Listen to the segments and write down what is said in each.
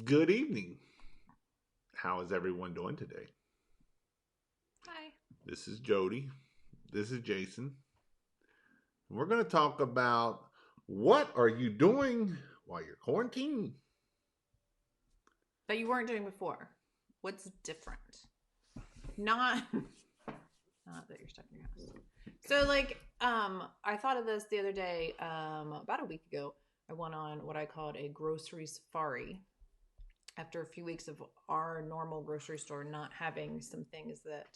Good evening. How is everyone doing today? Hi. This is Jody. This is Jason. We're going to talk about what are you doing while you're quarantined? That you weren't doing before. What's different? Not not that you're stuck in your house. So I thought of this the other day, about a week ago. I went on what I called a grocery safari. After a few weeks of our normal grocery store not having some things that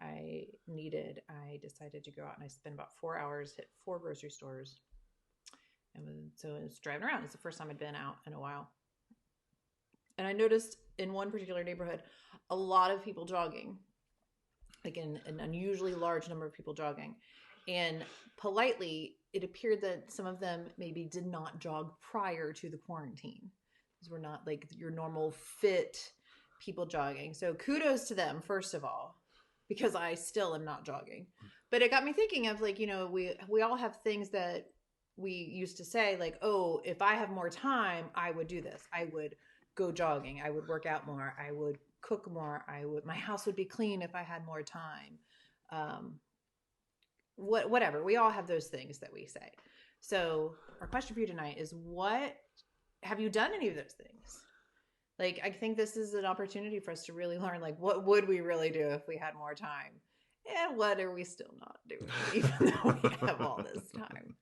I needed, I decided to go out and I spent about 4 hours, hit four grocery stores. So I was driving around. It's the first time I'd been out in a while. And I noticed in one particular neighborhood a lot of people jogging, like an unusually large number of people jogging. And politely, it appeared that some of them maybe did not jog prior to the quarantine. These were not like your normal fit people jogging. So kudos to them, first of all, because I still am not jogging. But it got me thinking of we all have things that we used to say like, oh, if I have more time, I would do this. I would go jogging. I would work out more. I would cook more. My house would be clean if I had more time. Um, whatever. We all have those things that we say. So our question for you tonight is, what have you done any of those things? Like, I think this is an opportunity for us to really learn, like, what would we really do if we had more time? And what are we still not doing, even though we have all this time?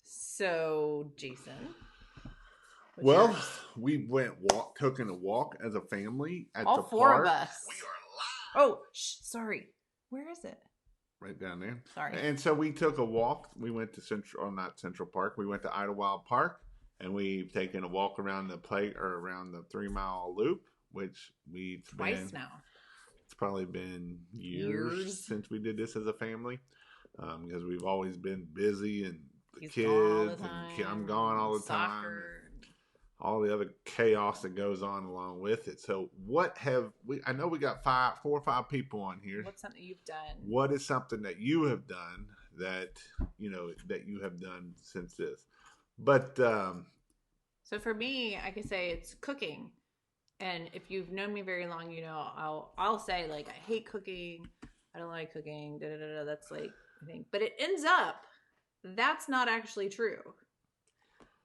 So, Jason, what's Well, yours? we taking a walk as a family at All the four of park. us. Oh, sorry. Where is it? Right down there. Sorry. And so we took a walk. We went to Central, or not Central Park. We went to Idlewild Park, and we've taken a walk around the play or around the 3 mile loop, which we've Twice been. now. It's probably been years Years. since we did this as a family, because we've always been busy and the He's gone all the kids and I'm time. gone all And the time and soccer. all the other chaos that goes on along with it. So what have we? I know we got 4 or 5 people on here. What's something you've done? What is something that you have done that that you have done since this? But So for me, I could say it's cooking. And if you've known me very long, you know I'll say like I hate cooking. I don't like cooking. Da, da, da, da. That's like I think, but it ends up that's not actually true.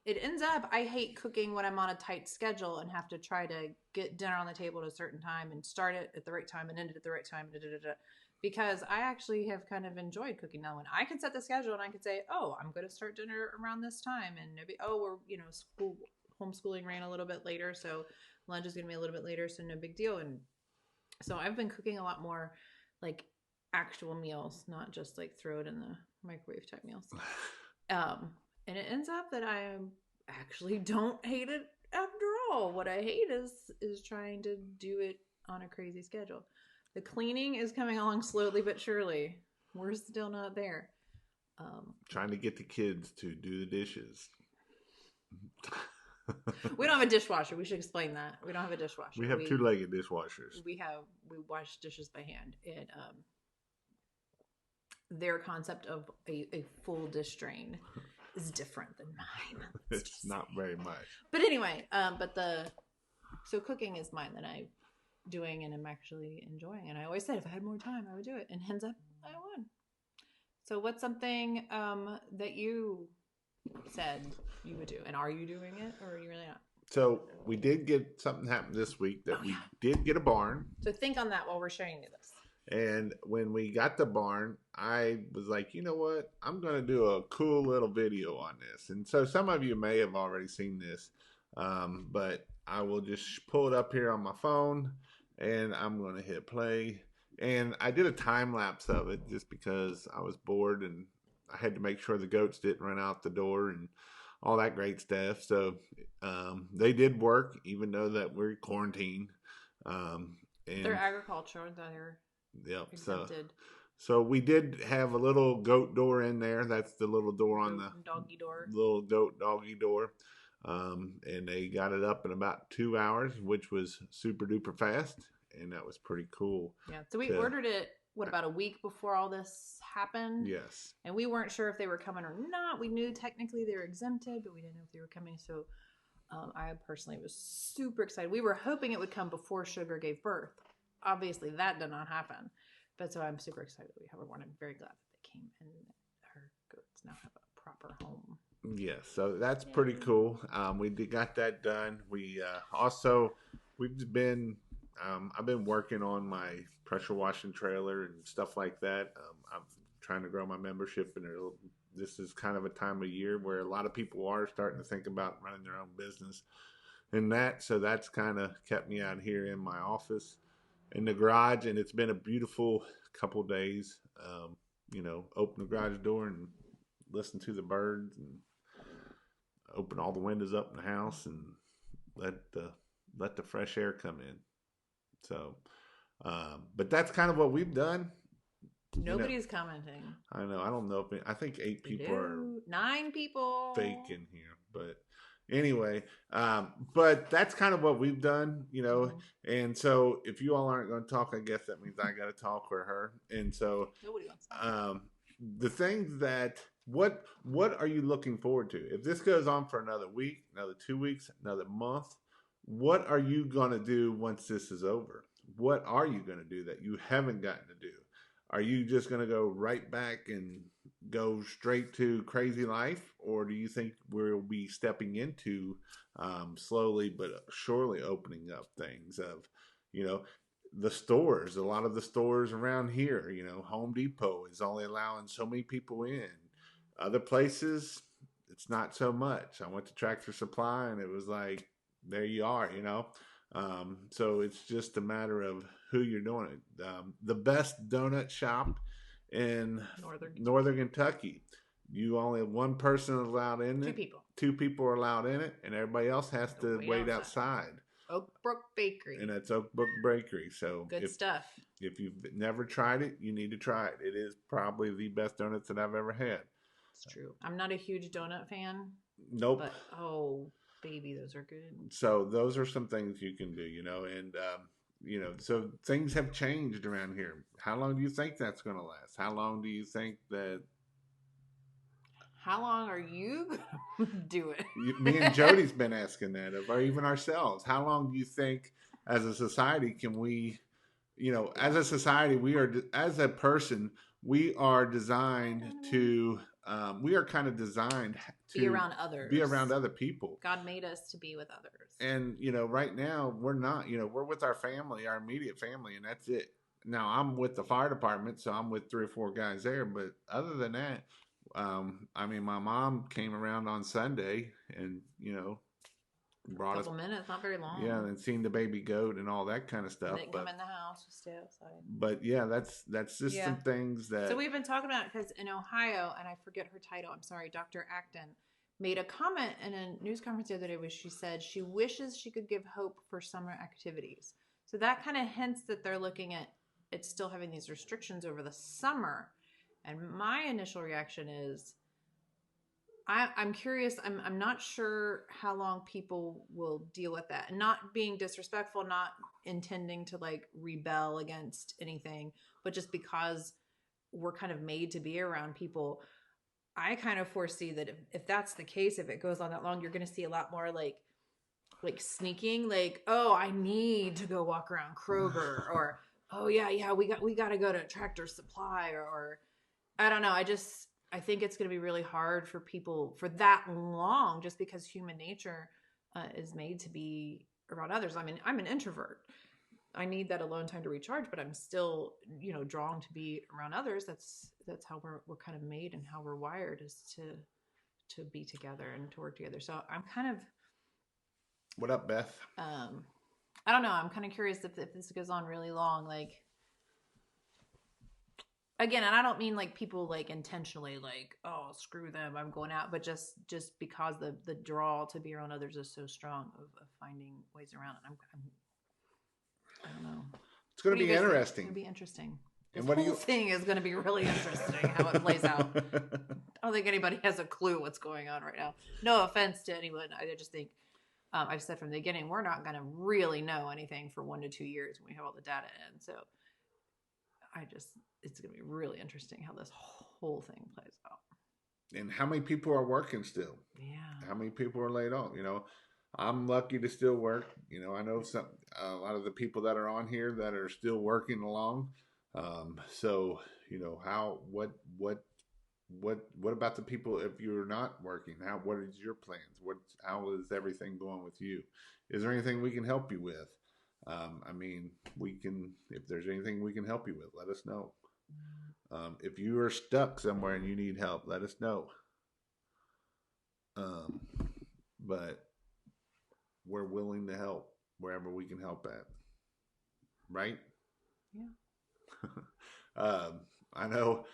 It ends up I hate cooking when I'm on a tight schedule and have to try to get dinner on the table at a certain time and start it at the right time and end it at the right time. Da, da, da, da. Because I actually have kind of enjoyed cooking now. When I can set the schedule and I can say, oh, I'm going to start dinner around this time, and maybe we're school homeschooling ran a little bit later, so lunch is going to be a little bit later, so no big deal. And so I've been cooking a lot more like actual meals, not just like throw it in the microwave type meals. Um, and it ends up that I actually don't hate it after all. What I hate is trying to do it on a crazy schedule. The cleaning is coming along slowly but surely. We're still not there. Um, trying to get the kids to do the dishes. we don't have a dishwasher. We should explain that. We don't have a dishwasher. We have two-legged dishwashers. We wash dishes by hand, and their concept of a full dish drain is different than mine. It's not very much. But anyway, so cooking is mine that I'm doing and I'm actually enjoying. And I always said if I had more time, I would do it. And ends up I won. So what's something that you said you would do, and are you doing it, or are you really not? So we did get something happen this week that we did get a barn. So think on that while we're showing you this. And when we got the barn, I was like, you know what? I'm going to do a cool little video on this. And so some of you may have already seen this, but I will just pull it up here on my phone and I'm going to hit play. And I did a time lapse of it just because I was bored and I had to make sure the goats didn't run out the door and all that great stuff. So they did work, even though that we're quarantined. And They're agricultural. They're yep. exempted. So we did have a little goat door in there. That's the little door on the doggy door. little goat doggy door. And they got it up in about 2 hours, which was super duper fast. And that was pretty cool. Yeah. So we ordered it, about a week before all this happened? Yes. And we weren't sure if they were coming or not. We knew technically they were exempted, but we didn't know if they were coming. So I personally was super excited. We were hoping it would come before Sugar gave birth. Obviously, that did not happen. But so I'm super excited that we have her born. I'm very glad that they came and her goats now have a proper home. Yes, so that's pretty cool. Got that done. We've been I've been working on my pressure washing trailer and stuff like that. I'm trying to grow my membership, and this is kind of a time of year where a lot of people are starting to think about running their own business, and so that's kind of kept me out here in my office, in the garage, and it's been a beautiful couple days. Open the garage door and listen to the birds and open all the windows up in the house and let the fresh air come in. So, but that's kind of what we've done. Nobody's commenting. I know. I don't know I think 8 people are 9 people fake in here, but anyway, but that's kind of what we've done, And so if you all aren't going to talk, I guess that means I got to talk or her. And so, nobody wants to. The things that what are you looking forward to? If this goes on for another week, another 2 weeks, another month, what are you going to do once this is over? What are you going to do that you haven't gotten to do? Are you just going to go right back and go straight to crazy life? Or do you think we'll be stepping into slowly but surely opening up things of, the stores, a lot of the stores around here, Home Depot is only allowing so many people in. Other places, it's not so much. I went to Tractor Supply and it was like, there you are, So it's just a matter of who you're doing it. The best donut shop in Northern Kentucky. You only have one person allowed in it. 2 people. 2 people are allowed in it, and everybody else has to wait outside. Oak Brook Bakery. And that's Oak Brook Bakery. So good stuff. If you've never tried it, you need to try it. It is probably the best donuts that I've ever had. It's true. I'm not a huge donut fan. Nope. But baby, those are good. So those are some things you can do, and so things have changed around here. How long do you think that's going to last? How long do you think that? How long are you going to do it? Me and Jody's been asking that, or even ourselves. How long do you think, as a society, can we, as a society, as a person, we are designed to. We are kind of designed to be around others, be around other people. God made us to be with others. And, right now we're not, we're with our family, our immediate family, and that's it. Now I'm with the fire department, so I'm with 3 or 4 guys there. But other than that, my mom came around on Sunday and, brought a couple minutes, not very long. Yeah, and seen the baby goat and all that kind of stuff. Didn't come in the house, just stay outside. But yeah, that's just some things that. So we've been talking about, because in Ohio, and I forget her title, I'm sorry, Dr. Acton made a comment in a news conference the other day where she said she wishes she could give hope for summer activities. So that kind of hints that they're looking at it still having these restrictions over the summer. And my initial reaction is, I'm curious. I'm not sure how long people will deal with that. And not being disrespectful, not intending to rebel against anything, but just because we're kind of made to be around people. I kind of foresee that if that's the case, if it goes on that long, you're going to see a lot more like sneaking, I need to go walk around Kroger, or we got to go to Tractor Supply, or I don't know. I think it's going to be really hard for people for that long, just because human nature is made to be around others. I mean, I'm an introvert. I need that alone time to recharge, but I'm still, drawn to be around others. That's how we're kind of made, and how we're wired is to be together and to work together. So I'm kind of. What up, Beth? I don't know. I'm kind of curious if this goes on really long, Again, and I don't mean people intentionally oh, screw them, I'm going out, but just because the draw to be around others is so strong of finding ways around it. I don't know. It's going to be interesting. It's going to be interesting. This and what whole thing is going to be really interesting how it plays out. I don't think anybody has a clue what's going on right now. No offense to anyone. I just think I've said from the beginning, we're not going to really know anything for 1 to 2 years when we have all the data in. So it's going to be really interesting how this whole thing plays out. And how many people are working still? Yeah. How many people are laid off? I'm lucky to still work. You know, I know a lot of the people that are on here that are still working along. So you know, what about the people if you're not working? What is your plans? How is everything going with you? Is there anything we can help you with? I mean, we can, if there's anything we can help you with, let us know. If you are stuck somewhere and you need help, let us know. Um, but we're willing to help wherever we can help at. Right? Yeah. I know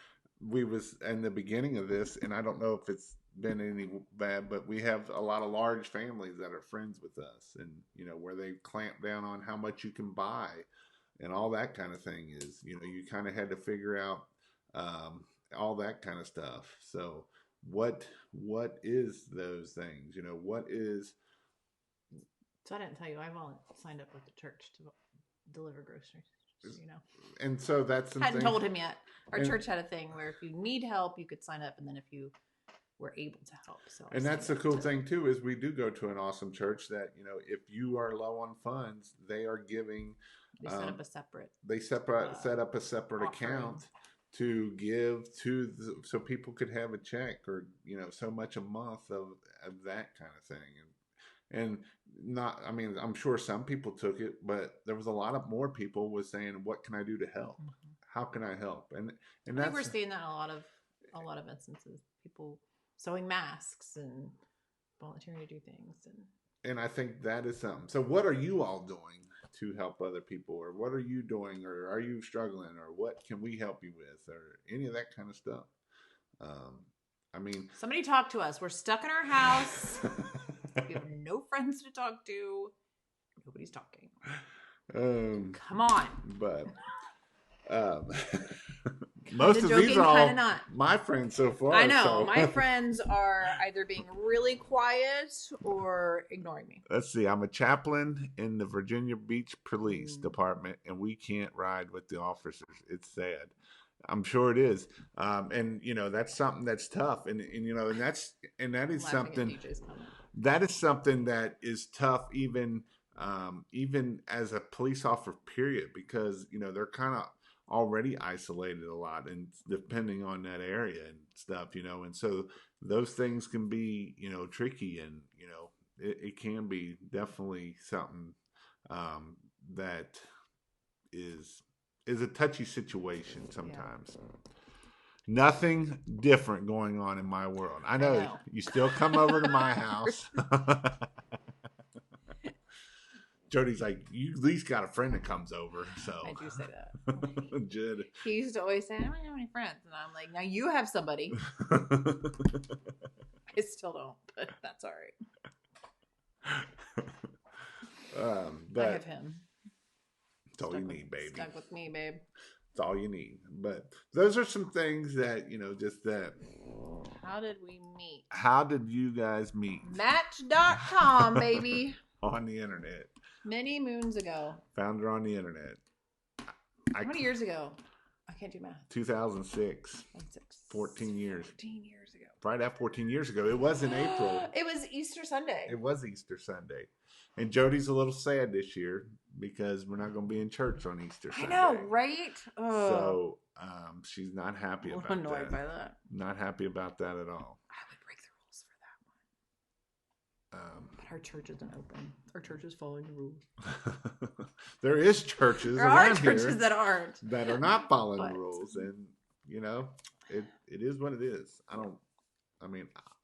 we was in the beginning of this, and I don't know if it's been any bad, but we have a lot of large families that are friends with us, and you know where they clamp down on how much you can buy, and all that kind of thing is, you know, you kind of had to figure out all that kind of stuff. So what is those things? You know, what is? So I didn't tell you, I've all signed up with the church to deliver groceries. You know, and so that's hadn't told him yet. Our church had a thing where if you need help, you could sign up, and then if you were able to help. So and that's the cool thing too is we do go to an awesome church that, you know, if you are low on funds, they are giving. They set up a separate. They set up a separate account to give so people could have a check or, you know, so much a month of that kind of thing. And not, I mean, I'm sure some people took it, but there was a lot of more people was saying, what can I do to help? How can I help? And I think we're seeing that in a lot of instances, people sewing masks and volunteering to do things. And I think that is something. So what are you all doing to help other people, or what are you doing, or are you struggling, or what can we help you with, or any of that kind of stuff? I mean, somebody talk to us. We're stuck in our house. We have no friends to talk to. Nobody's talking. Come on. But most of these are all my friends so far. I know. So. My friends are either being really quiet or ignoring me. Let's see. I'm a chaplain in the Virginia Beach Police Department, and we can't ride with the officers. It's sad. I'm sure it is. And, you know, that's something that's tough. And you know, and that is something. That is something that is tough even as a police officer, period, because, you know, they're kind of already isolated a lot and depending on that area and stuff, you know, and so those things can be, you know, tricky, and, you know, it can be definitely something that is a touchy situation sometimes. Yeah. Nothing different going on in my world. I know. You still come over to my house. Jody's like, you at least got a friend that comes over. So I do say that. Judd. He used to always say, I don't have any friends. And I'm like, now you have somebody. I still don't, but that's all right. But I have him. That's all you need, baby. Stuck with me, babe. That's all you need. But those are some things that, you know, just that. How did we meet? How did you guys meet? Match.com, baby. On the internet. Many moons ago. Found her on the internet. How many years ago? I can't do math. 2006. 14 years. 14 years ago. Right at 14 years ago. It was in April. It was Easter Sunday. It was Easter Sunday. And Jody's a little sad this year because we're not going to be in church on Easter Sunday. I know, right? So she's not happy about that. Annoyed by that. Not happy about that at all. I would break the rules for that one. But our church isn't open. Our church is following the rules. There is churches. There are churches that aren't. That are not following the rules. And, you know, it is what it is.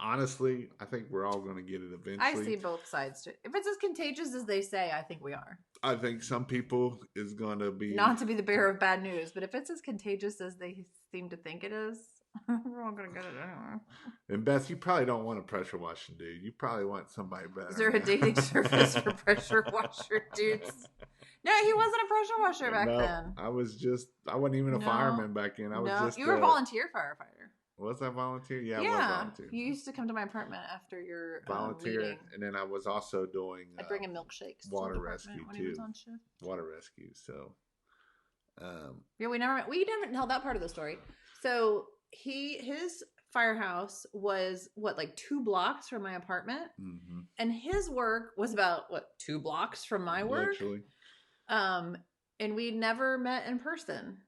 Honestly, I think we're all going to get it eventually. I see both sides to it. If it's as contagious as they say, I think we are. I think some people is going to be... Not to be the bearer of bad news, but if it's as contagious as they seem to think it is, we're all going to get it anyway. And Beth, you probably don't want a pressure washing dude. You probably want somebody better. Is there a dating service for pressure washer dudes? No, he wasn't a pressure washer back then. I wasn't even a fireman back then. You were a volunteer firefighter. Was I volunteer? Yeah, I was volunteer. You used to come to my apartment after your volunteer, meeting. And then I was also doing. I'd bring him milkshakes. Water rescue when too. He was on shift. Water rescue. So. Yeah, we never tell that part of the story. So his firehouse was like 2 blocks from my apartment, and his work was about 2 blocks from my work. Literally. And we never met in person,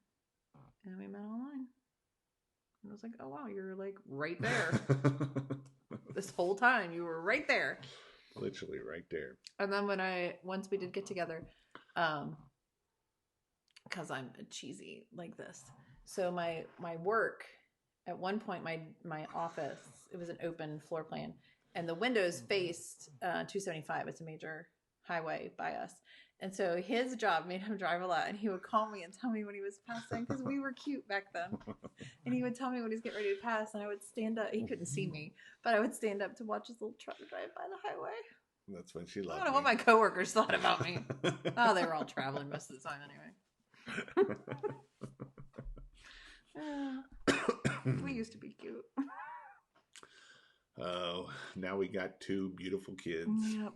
and we met online. And I was like, oh wow, you're like right there. This whole time you were right there. Literally right there. And then once we did get together, because I'm cheesy like this, so my work, at one point my office, it was an open floor plan, and the windows faced 275. It's a major highway by us. And so his job made him drive a lot, and he would call me and tell me when he was passing, because we were cute back then. And he would tell me when he's getting ready to pass, and I would stand up. He couldn't see me, but I would stand up to watch his little truck drive by the highway. That's when she loved me. I don't know what my coworkers thought about me. Oh, they were all traveling most of the time anyway. We used to be cute. Oh, now we got 2 beautiful kids. Yep.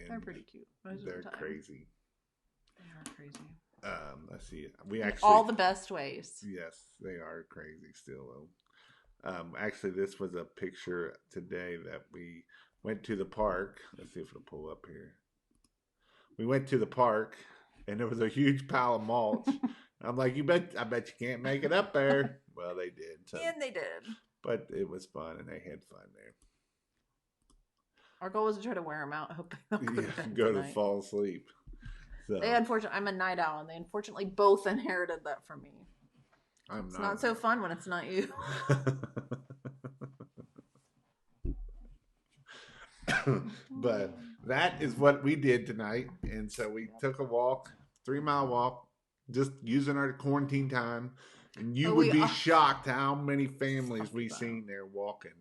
They're pretty cute. They're crazy. They are crazy. Let's see. We actually all the best ways. Yes, they are crazy still. Actually, this was a picture today that we went to the park. Let's see if it'll pull up here. We went to the park, and there was a huge pile of mulch. I'm like, I bet you can't make it up there. Well, they did. So. And they did. But it was fun, and they had fun there. Our goal was to try to wear them out. I hope they don't go to fall asleep. So. I'm a night owl, and they unfortunately both inherited that from me. It's not so fun when it's not you. But that is what we did tonight. And so we took a walk, 3-mile walk, just using our quarantine time. And you would be shocked how many families we seen there walking.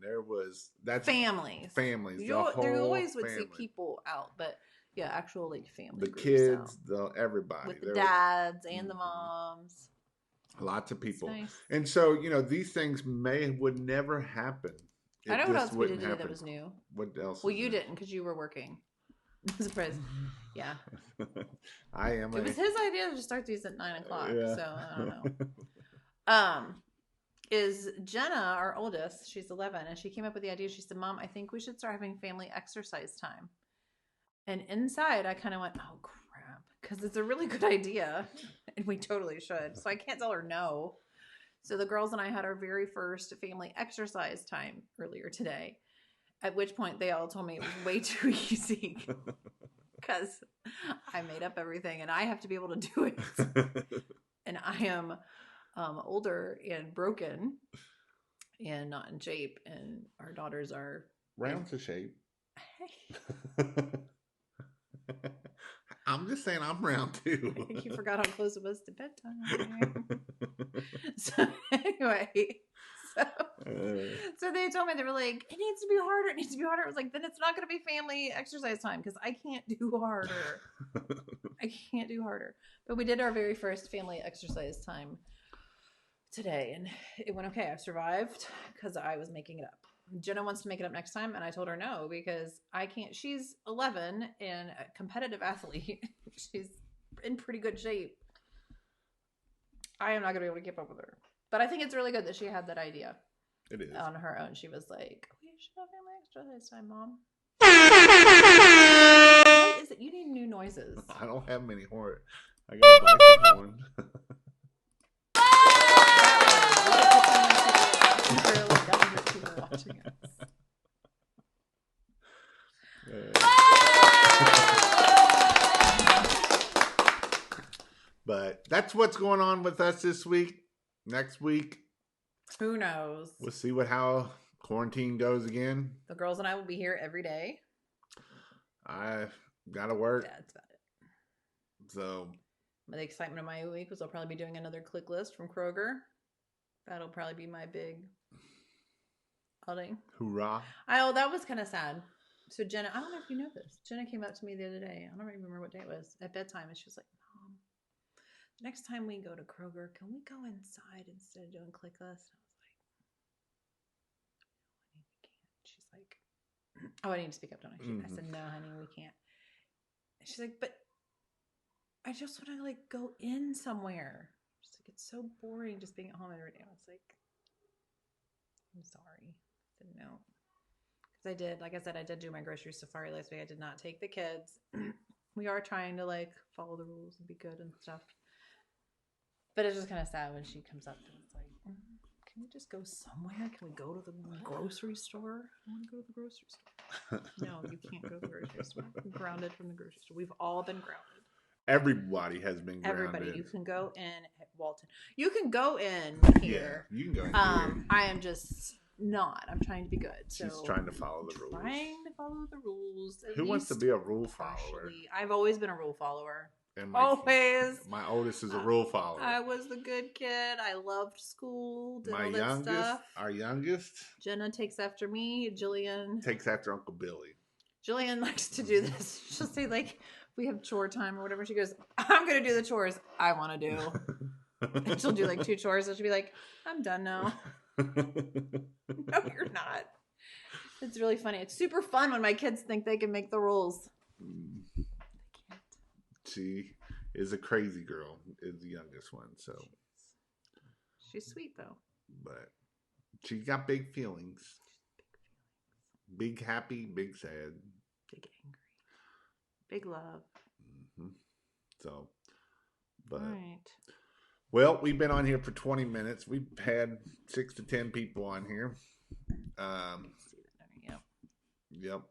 Families. You always would see people out, but yeah, actual like family. The kids, everybody. With the dads and the moms. Lots of people. Nice. And so, these things would never happen. I know what else we did today that was new. What else? Well, you didn't, because you were working. Surprise. Yeah. I am. It was his idea to start these at 9 o'clock. Yeah. So I don't know. Is Jenna, our oldest, she's 11, and she came up with the idea. She said, Mom, I think we should start having family exercise time. And inside I kind of went, oh crap, because it's a really good idea and we totally should. So I can't tell her no. So the girls and I had our very first family exercise time earlier today, at which point they all told me it was way too easy because I made up everything and I have to be able to do it. And I am older and broken and not in shape, and our daughters are round to shape. I'm just saying I'm round too. I think you forgot how close it was to bedtime. So anyway, so they told me, they were like, it needs to be harder. It needs to be harder. I was like, then it's not going to be family exercise time because I can't do harder. I can't do harder. But we did our very first family exercise time today, and it went okay. I survived because I was making it up. Jenna wants to make it up next time, and I told her no because I can't. She's 11 and a competitive athlete. She's in pretty good shape. I am not going to be able to keep up with her. But I think it's really good that she had that idea. It is. On her own. She was like, we should have family exercise time, Mom. What is it? You need new noises. I don't have many horns. I got a bison horn. Watching us. But that's what's going on with us this week. Next week, who knows? We'll see how quarantine goes again. The girls and I will be here every day. I gotta work. Yeah, that's about it. So the excitement of my week was I'll probably be doing another click list from Kroger. That'll probably be my big outing. Hoorah. That was kind of sad. So Jenna, I don't know if you know this. Jenna came up to me the other day. I don't even remember what day it was. At bedtime, and she was like, Mom, next time we go to Kroger, can we go inside instead of doing click list? I was like, no, honey, we can't. She's like, oh, I need to speak up, don't I? I said, no, honey, we can't. And she's like, but I just want to go in somewhere. She's like, it's so boring just being at home every day. I was like, I'm sorry. Didn't know. Because I did, like I said, I did do my grocery safari last week. I did not take the kids. We are trying to like follow the rules and be good and stuff. But it's just kind of sad when she comes up and it's like, can we just go somewhere? Can we go to the grocery store? I want to go to the grocery store. No, you can't go to the grocery store. I'm grounded from the grocery store. We've all been grounded. Everybody has been grounded. Everybody. You can go in at Walton. You can go in here. Yeah, you can go in here. I am just not. I'm trying to be good. She's trying to follow the rules. Trying to follow the rules. Who wants to be a rule follower? I've always been a rule follower. And Always. My oldest is a rule follower. I was the good kid. I loved school. Did My all that youngest, stuff. our youngest, Jenna takes after me. Jillian takes after Uncle Billy. Jillian likes to do this. She'll say like, we have chore time or whatever. She goes, I'm going to do the chores I want to do. And she'll do like 2 chores. And she'll be like, I'm done now. No, you're not. It's really funny. It's super fun when my kids think they can make the rules. They can't. She is a crazy girl, is the youngest one. So she's sweet though. But she's got big feelings. Big happy, big sad. Big angry. Big love. Mm-hmm. So, but all right. Well, we've been on here for 20 minutes. We've had 6 to 10 people on here. Yep.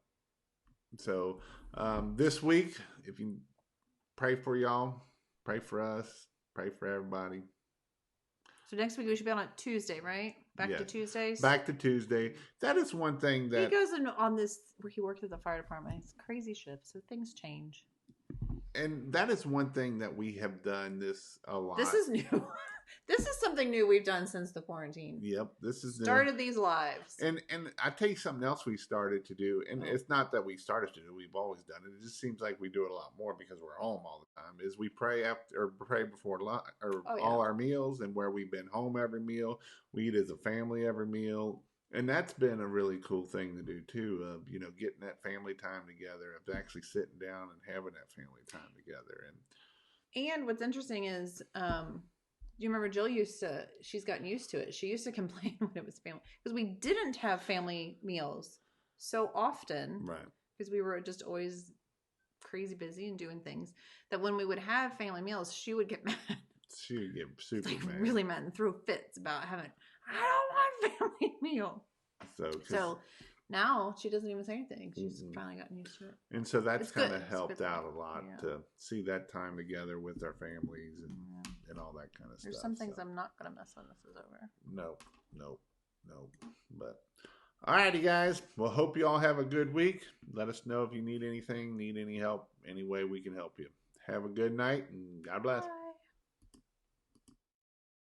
So this week, if you pray for y'all, pray for us, pray for everybody. So next week we should be on a Tuesday, right? Back to Tuesdays. Back to Tuesday. That is one thing that he goes on this where he worked at the fire department. It's a crazy shift, so things change. And that is one thing that we have done this a lot. This is new. This is something new we've done since the quarantine. Yep, this is started these lives. And I tell you something else we started to do, and it's not that we started to do; we've always done it. It just seems like we do it a lot more because we're home all the time. Is we pray after or pray before lunch or all our meals, and where we've been home every meal, we eat as a family every meal, and that's been a really cool thing to do too. Of getting that family time together, of actually sitting down and having that family time together, and what's interesting is. Do you remember Jill she's gotten used to it. She used to complain when it was family. Because we didn't have family meals so often. Right. Because we were just always crazy busy and doing things. That when we would have family meals, she would get mad. She would get super mad. Really mad and throw fits about having, I don't want family meal. So now she doesn't even say anything. She's finally gotten used to it. And so that's kind of helped out a lot to see that time together with our families and all that kind of stuff. There's some things I'm not going to miss when this is over. No. But all righty, guys. Well, hope you all have a good week. Let us know if you need anything, need any help, any way we can help you. Have a good night, and God bless. Bye.